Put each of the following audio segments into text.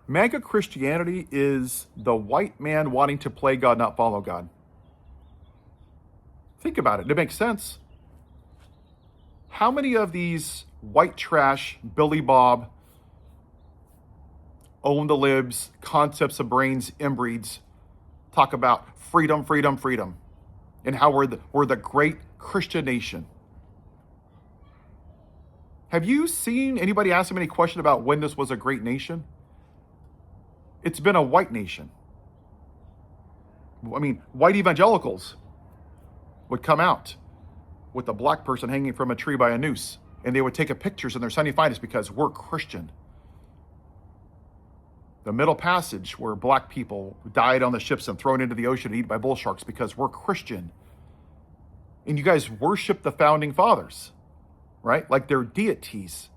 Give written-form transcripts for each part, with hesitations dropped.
MAGA Christianity is the white man wanting to play God, not follow God. Think about it. It makes sense. How many of these white trash, Billy Bob, own the libs, concepts of brains, inbreeds, talk about freedom, freedom, freedom, and how we're the great Christian nation? Have you seen anybody ask them any question about when this was a great nation? It's been a white nation. I mean, white evangelicals would come out with a black person hanging from a tree by a noose, and they would take pictures in their Sunday finest because we're Christian. The Middle Passage, where black people died on the ships and thrown into the ocean and eaten by bull sharks because we're Christian. And you guys worship the founding fathers, right? Like they're deities.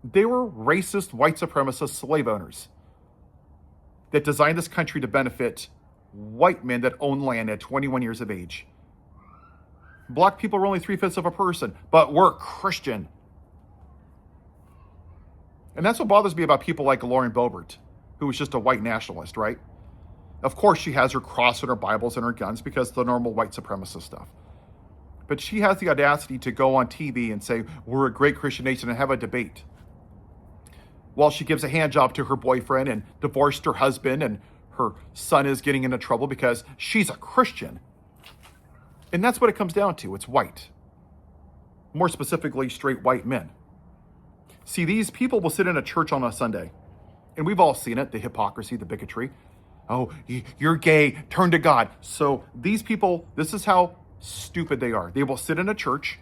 They were racist, white supremacist slave owners that designed this country to benefit white men that own land at 21 years of age. Black people are only 3/5 of a person, but we're Christian. And that's what bothers me about people like Lauren Boebert, who is just a white nationalist, right? Of course, she has her cross and her Bibles and her guns because the normal white supremacist stuff. But she has the audacity to go on TV and say, we're a great Christian nation, and have a debate, while she gives a hand job to her boyfriend and divorced her husband, and her son is getting into trouble because she's a Christian. And that's what it comes down to. It's white. More specifically, straight white men. See, these people will sit in a church on a Sunday, and we've all seen it, the hypocrisy, the bigotry. Oh, you're gay, turn to God. So these people, this is how stupid they are. They will sit in a church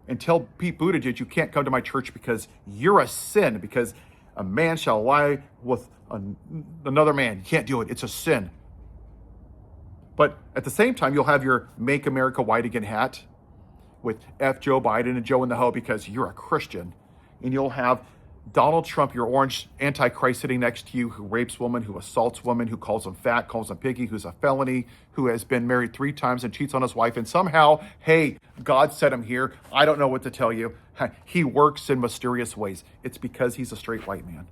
and tell Pete Buttigieg, you can't come to my church because you're a sin, because a man shall lie with another man. You can't do it. It's a sin. But at the same time, you'll have your Make America White Again hat with F Joe Biden and Joe in the Ho because you're a Christian. And you'll have Donald Trump, your orange antichrist, sitting next to you, who rapes women, who assaults women, who calls them fat, calls them piggy, who's a felony, who has been married 3 times and cheats on his wife. And somehow, hey, God set him here. I don't know what to tell you. He works in mysterious ways. It's because he's a straight white man.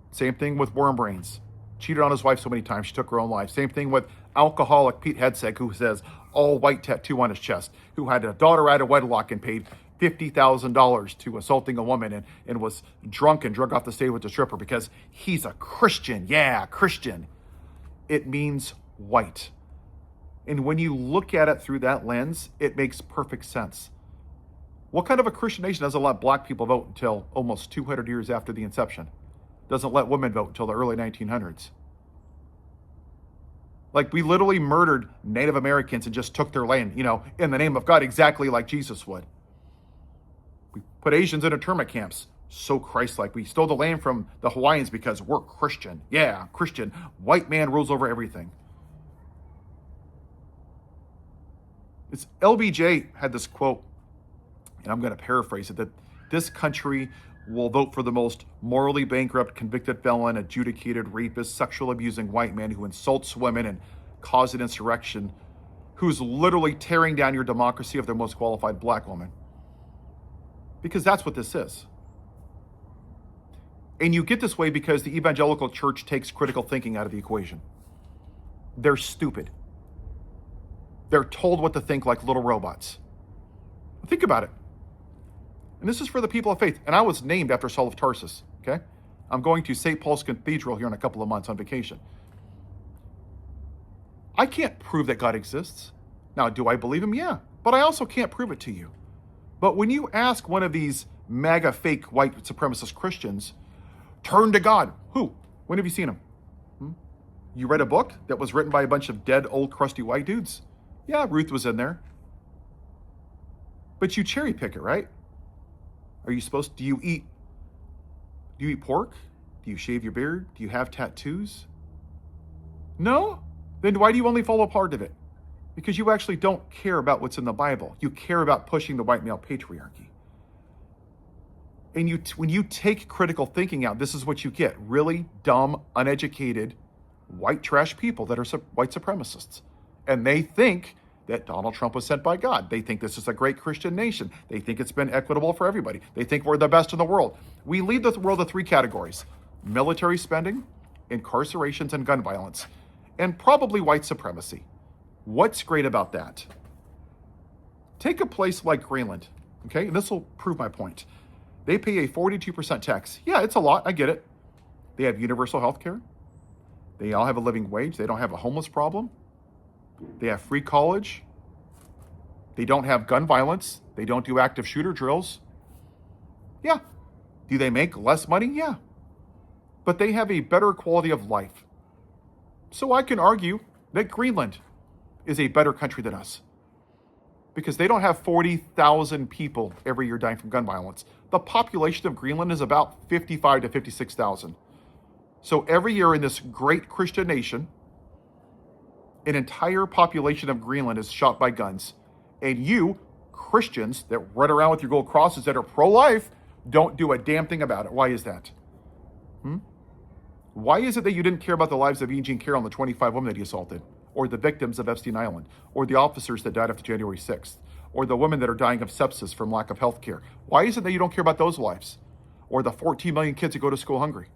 Same thing with Warren Brains. Cheated on his wife so many times, she took her own life. Same thing with alcoholic Pete Hegseth, who says all white tattoo on his chest, who had a daughter out of wedlock and paid $50,000 to assaulting a woman and was drunk and drug off the stage with a stripper because he's a Christian. Yeah, Christian. It means white. And when you look at it through that lens, it makes perfect sense. What kind of a Christian nation doesn't let black people vote until almost 200 years after the inception? Doesn't let women vote until the early 1900s. Like, we literally murdered Native Americans and just took their land, in the name of God, exactly like Jesus would. We put Asians in internment camps, so Christ-like. We stole the land from the Hawaiians because we're Christian. Yeah, Christian. White man rules over everything. It's LBJ had this quote, and I'm going to paraphrase it, that this country will vote for the most morally bankrupt, convicted felon, adjudicated rapist, sexual abusing white man who insults women and causes an insurrection, who's literally tearing down your democracy of the most qualified black woman. Because that's what this is. And you get this way because the evangelical church takes critical thinking out of the equation. They're stupid. They're told what to think like little robots. Think about it. And this is for the people of faith. And I was named after Saul of Tarsus, okay? I'm going to St. Paul's Cathedral here in a couple of months on vacation. I can't prove that God exists. Now, do I believe him? Yeah. But I also can't prove it to you. But when you ask one of these MAGA fake white supremacist Christians, turn to God. Who? When have you seen him? You read a book that was written by a bunch of dead, old, crusty white dudes? Yeah, Ruth was in there. But you cherry pick it, right? Are you supposed, do you eat pork? Do you shave your beard? Do you have tattoos? No? Then why do you only follow part of it? Because you actually don't care about what's in the Bible. You care about pushing the white male patriarchy. And when you take critical thinking out, this is what you get. Really dumb, uneducated, white trash people that are white supremacists. And they think that Donald Trump was sent by God. They think this is a great Christian nation. They think it's been equitable for everybody. They think we're the best in the world. We lead the world in 3 categories: military spending, incarcerations, and gun violence, and probably white supremacy. What's great about that? Take a place like Greenland, okay? And this will prove my point. They pay a 42% tax. Yeah, it's a lot. I get it. They have universal health care. They all have a living wage. They don't have a homeless problem. They have free college. They don't have gun violence. They don't do active shooter drills. Yeah. Do they make less money? Yeah. But they have a better quality of life. So I can argue that Greenland is a better country than us, because they don't have 40,000 people every year dying from gun violence. The population of Greenland is about 55 to 56,000. So every year in this great Christian nation, an entire population of Greenland is shot by guns. And you, Christians that run around with your gold crosses that are pro-life, don't do a damn thing about it. Why is that? Why is it that you didn't care about the lives of E. Jean Carroll and the 25 women that he assaulted? Or the victims of Epstein Island? Or the officers that died after January 6th? Or the women that are dying of sepsis from lack of health care? Why is it that you don't care about those lives? Or the 14 million kids that go to school hungry?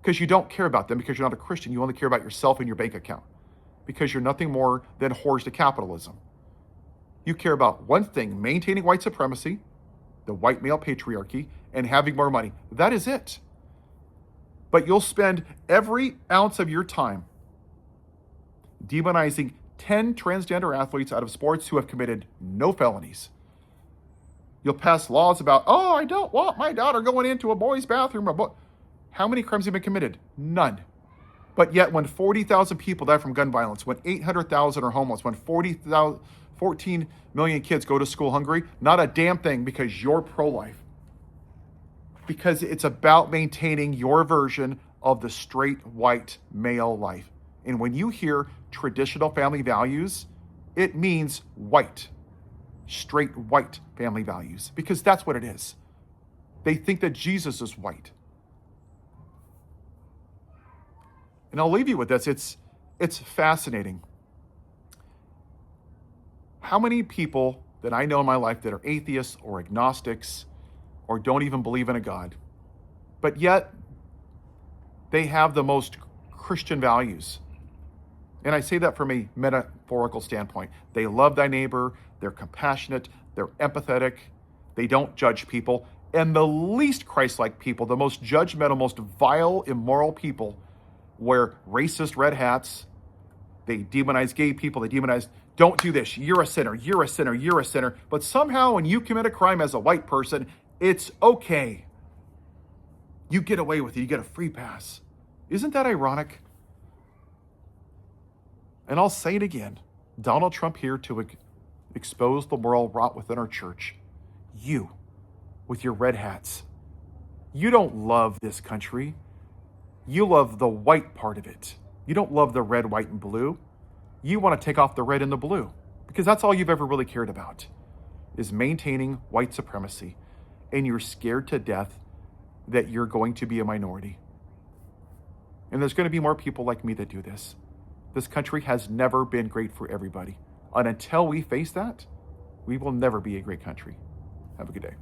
Because you don't care about them, because you're not a Christian. You only care about yourself and your bank account. Because you're nothing more than whores to capitalism. You care about one thing: maintaining white supremacy, the white male patriarchy, and having more money. That is it. But you'll spend every ounce of your time demonizing 10 transgender athletes out of sports who have committed no felonies. You'll pass laws about, oh, I don't want my daughter going into a boy's bathroom. How many crimes have been committed? None. But yet when 40,000 people die from gun violence, when 800,000 are homeless, when 14 million kids go to school hungry, not a damn thing, because you're pro-life. Because it's about maintaining your version of the straight white male life. And when you hear traditional family values, it means white, straight white family values, because that's what it is. They think that Jesus is white. And I'll leave you with this. It's fascinating. How many people that I know in my life that are atheists or agnostics or don't even believe in a God, but yet they have the most Christian values. And I say that from a metaphorical standpoint. They love thy neighbor, they're compassionate, they're empathetic, they don't judge people. And the least Christ-like people, the most judgmental, most vile, immoral people, wear racist red hats. They demonize gay people, they demonize, don't do this, you're a sinner, you're a sinner, you're a sinner. But somehow when you commit a crime as a white person, it's okay. You get away with it, you get a free pass. Isn't that ironic? And I'll say it again, Donald Trump here to expose the moral rot within our church. You, with your red hats, you don't love this country. You love the white part of it. You don't love the red, white, and blue. You want to take off the red and the blue, because that's all you've ever really cared about, is maintaining white supremacy. And you're scared to death that you're going to be a minority. And there's going to be more people like me that do this. This country has never been great for everybody. And until we face that, we will never be a great country. Have a good day.